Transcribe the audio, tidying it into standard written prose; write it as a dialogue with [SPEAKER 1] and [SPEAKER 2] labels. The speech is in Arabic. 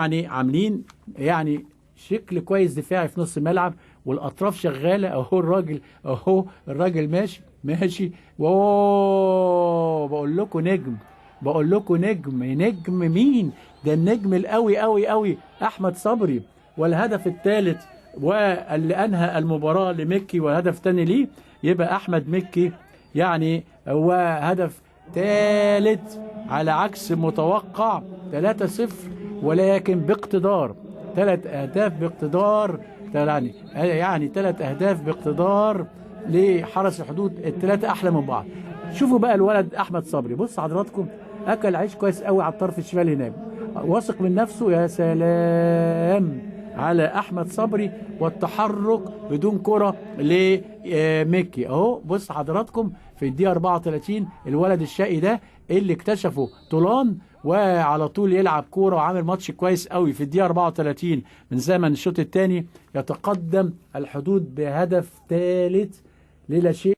[SPEAKER 1] يعني عاملين يعني شكل كويس دفاعي في نص الملعب، والاطراف شغاله اهو الراجل ماشي ماشي. واوه بقول لكم نجم مين ده؟ النجم القوي قوي قوي احمد صبري. والهدف الثالث واللي انهى المباراه لمكي، والهدف الثاني ليه يبقى احمد مكي. يعني هو هدف ثالث على عكس متوقع 3-0، ولكن باقتدار 3 أهداف باقتدار. يعني 3 أهداف باقتدار لحرس الحدود، الثلاثة أحلى من بعض. شوفوا بقى الولد أحمد صبري، بص حضراتكم، أكل عيش كويس قوي على الطرف الشمال هناك، واثق من نفسه. يا سلام على أحمد صبري والتحرك بدون كرة لميكي. أهو بص حضراتكم في الدقيقة 34 الولد الشقي ده اللي اكتشفه طولان، وعلى طول يلعب كوره وعامل ماتش كويس قوي. في الدقيقه 34 من زمن الشوط الثاني يتقدم الحدود بهدف ثالث للا شيء.